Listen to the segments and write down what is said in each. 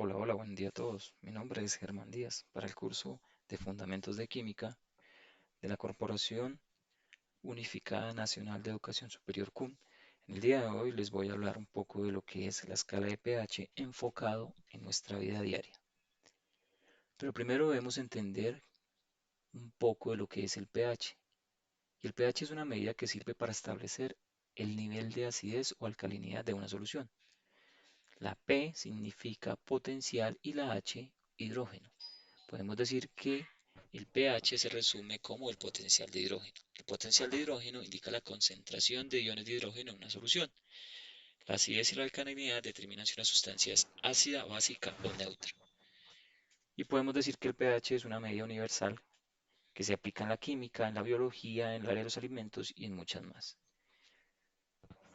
Hola, hola, buen día a todos. Mi nombre es Germán Díaz para el curso de Fundamentos de Química de la Corporación Unificada Nacional de Educación Superior CUN. En el día de hoy les voy a hablar un poco de lo que es la escala de pH enfocado en nuestra vida diaria. Pero primero debemos entender un poco de lo que es el pH. Y el pH es una medida que sirve para establecer el nivel de acidez o alcalinidad de una solución. La P significa potencial y la H hidrógeno. Podemos decir que el pH se resume como el potencial de hidrógeno. El potencial de hidrógeno indica la concentración de iones de hidrógeno en una solución. La acidez y la alcalinidad determinan si una sustancia es ácida, básica o neutra. Y podemos decir que el pH es una medida universal que se aplica en la química, en la biología, en el área de los alimentos y en muchas más.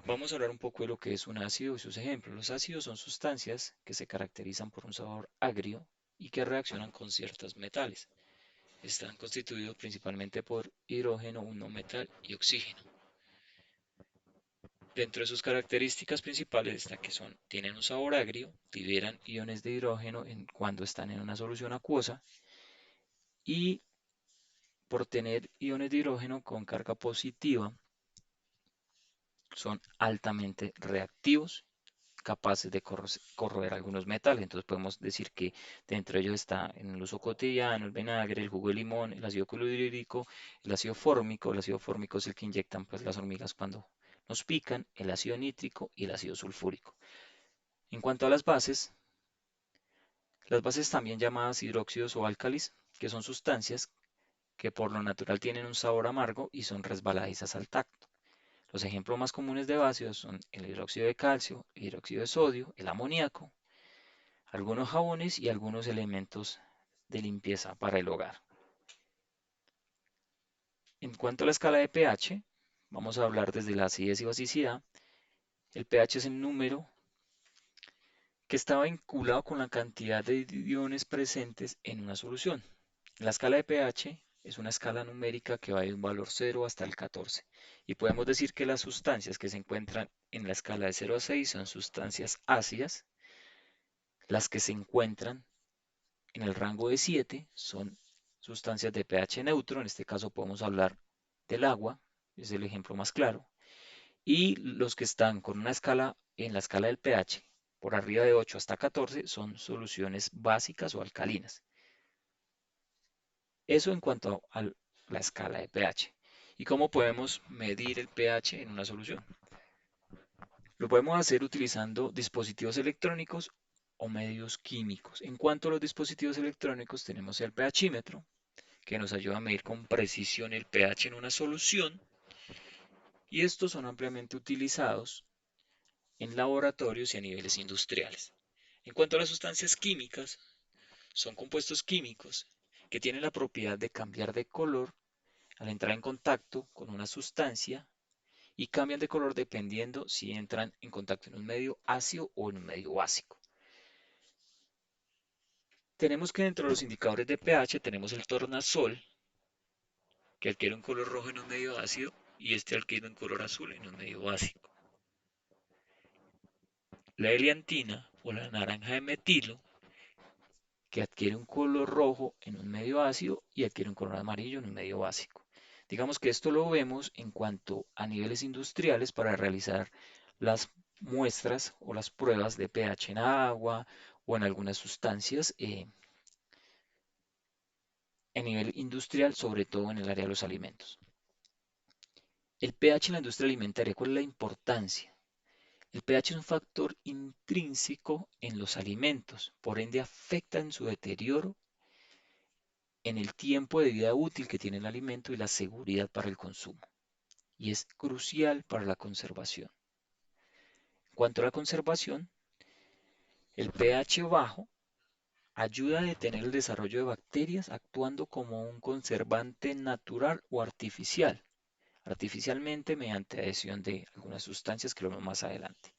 Vamos a hablar un poco de lo que es un ácido y sus ejemplos. Los ácidos son sustancias que se caracterizan por un sabor agrio y que reaccionan con ciertos metales. Están constituidos principalmente por hidrógeno, un no metal y oxígeno. Dentro de sus características principales está que tienen un sabor agrio, liberan iones de hidrógeno cuando están en una solución acuosa y por tener iones de hidrógeno con carga positiva son altamente reactivos, capaces de corroer algunos metales. Entonces podemos decir que dentro de ellos está en el uso cotidiano el vinagre, el jugo de limón, el ácido clorhídrico, el ácido fórmico. El ácido fórmico es el que inyectan pues las hormigas cuando nos pican, el ácido nítrico y el ácido sulfúrico. En cuanto a las bases también llamadas hidróxidos o álcalis, que son sustancias que por lo natural tienen un sabor amargo y son resbaladizas al tacto. Los ejemplos más comunes de básicos son el hidróxido de calcio, el hidróxido de sodio, el amoníaco, algunos jabones y algunos elementos de limpieza para el hogar. En cuanto a la escala de pH, vamos a hablar desde la acidez y basicidad. El pH es el número que está vinculado con la cantidad de iones presentes en una solución. La escala de pH es una escala numérica que va de un valor 0 hasta el 14. Y podemos decir que las sustancias que se encuentran en la escala de 0 a 6 son sustancias ácidas. Las que se encuentran en el rango de 7 son sustancias de pH neutro. En este caso podemos hablar del agua, es el ejemplo más claro. Y los que están con una escala en la escala del pH por arriba de 8 hasta 14 son soluciones básicas o alcalinas. Eso en cuanto a la escala de pH. ¿Y cómo podemos medir el pH en una solución? Lo podemos hacer utilizando dispositivos electrónicos o medios químicos. En cuanto a los dispositivos electrónicos, tenemos el pHímetro, que nos ayuda a medir con precisión el pH en una solución, y estos son ampliamente utilizados en laboratorios y a niveles industriales. En cuanto a las sustancias químicas, son compuestos químicos que tienen la propiedad de cambiar de color al entrar en contacto con una sustancia y cambian de color dependiendo si entran en contacto en un medio ácido o en un medio básico. Tenemos que dentro de los indicadores de pH tenemos el tornasol, que adquiere un color rojo en un medio ácido y este adquiere un color azul en un medio básico. La heliantina o la naranja de metilo, que adquiere un color rojo en un medio ácido y adquiere un color amarillo en un medio básico. Digamos que esto lo vemos en cuanto a niveles industriales para realizar las muestras o las pruebas de pH en agua o en algunas sustancias a nivel industrial, sobre todo en el área de los alimentos. El pH en la industria alimentaria, ¿cuál es la importancia? El pH es un factor intrínseco en los alimentos, por ende afecta en su deterioro, en el tiempo de vida útil que tiene el alimento y la seguridad para el consumo. Y es crucial para la conservación. En cuanto a la conservación, el pH bajo ayuda a detener el desarrollo de bacterias actuando como un conservante natural o artificial, artificialmente mediante adición de algunas sustancias que lo vemos más adelante.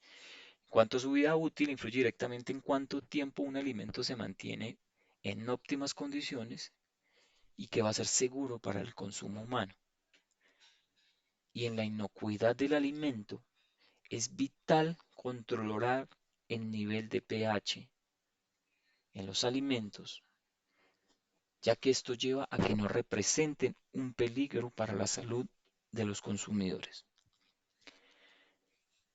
En cuanto a su vida útil, influye directamente en cuánto tiempo un alimento se mantiene en óptimas condiciones y que va a ser seguro para el consumo humano. Y en la inocuidad del alimento es vital controlar el nivel de pH en los alimentos, ya que esto lleva a que no representen un peligro para la salud de los consumidores.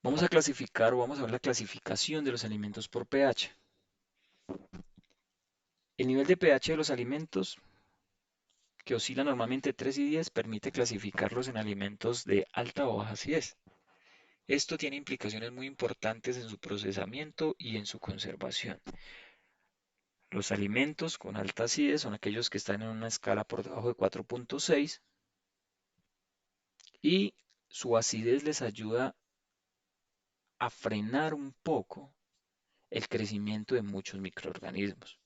Vamos a clasificar o vamos a ver la clasificación de los alimentos por pH. El nivel de pH de los alimentos, que oscila normalmente 3 y 10, permite clasificarlos en alimentos de alta o baja acidez. Esto tiene implicaciones muy importantes en su procesamiento y en su conservación. Los alimentos con alta acidez son aquellos que están en una escala por debajo de 4.6 y su acidez les ayuda a frenar un poco el crecimiento de muchos microorganismos.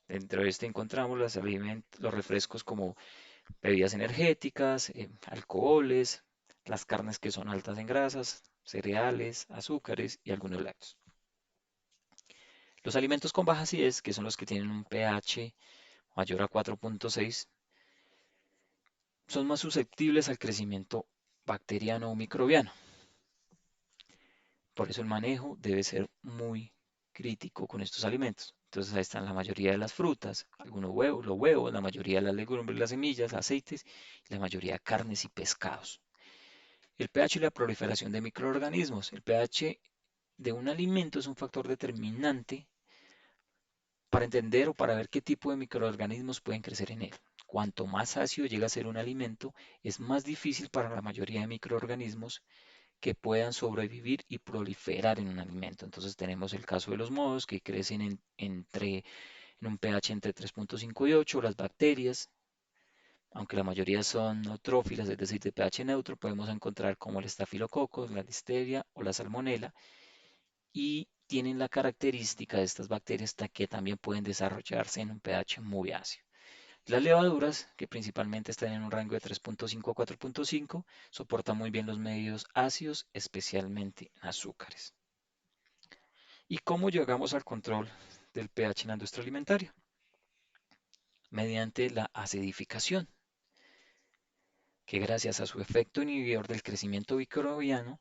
Dentro de este encontramos los refrescos como bebidas energéticas, alcoholes, las carnes que son altas en grasas, cereales, azúcares y algunos lácteos. Los alimentos con baja acidez, que son los que tienen un pH mayor a 4.6, son más susceptibles al crecimiento bacteriano o microbiano. Por eso el manejo debe ser muy crítico con estos alimentos. Entonces ahí están la mayoría de las frutas, algunos huevos, los huevos, la mayoría de las legumbres, las semillas, aceites y la mayoría de carnes y pescados. El pH y la proliferación de microorganismos. El pH de un alimento es un factor determinante para entender o para ver qué tipo de microorganismos pueden crecer en él. Cuanto más ácido llega a ser un alimento, es más difícil para la mayoría de microorganismos que puedan sobrevivir y proliferar en un alimento. Entonces tenemos el caso de los mohos que crecen en un pH entre 3.5 y 8, las bacterias, aunque la mayoría son neutrófilas, es decir, de pH neutro, podemos encontrar como el estafilococos, la listeria o la salmonela, y tienen la característica de estas bacterias que también pueden desarrollarse en un pH muy ácido. Las levaduras, que principalmente están en un rango de 3.5 a 4.5, soportan muy bien los medios ácidos, especialmente en azúcares. ¿Y cómo llegamos al control del pH en la industria alimentaria? Mediante la acidificación, que gracias a su efecto inhibidor del crecimiento microbiano,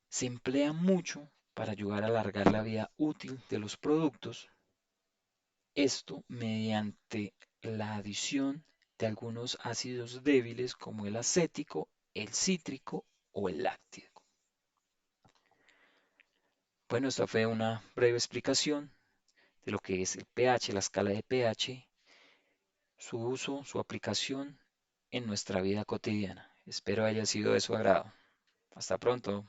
se emplea mucho para ayudar a alargar la vida útil de los productos. Esto mediante la adición de algunos ácidos débiles como el acético, el cítrico o el láctico. Bueno, esta fue una breve explicación de lo que es el pH, la escala de pH, su uso, su aplicación en nuestra vida cotidiana. Espero haya sido de su agrado. Hasta pronto.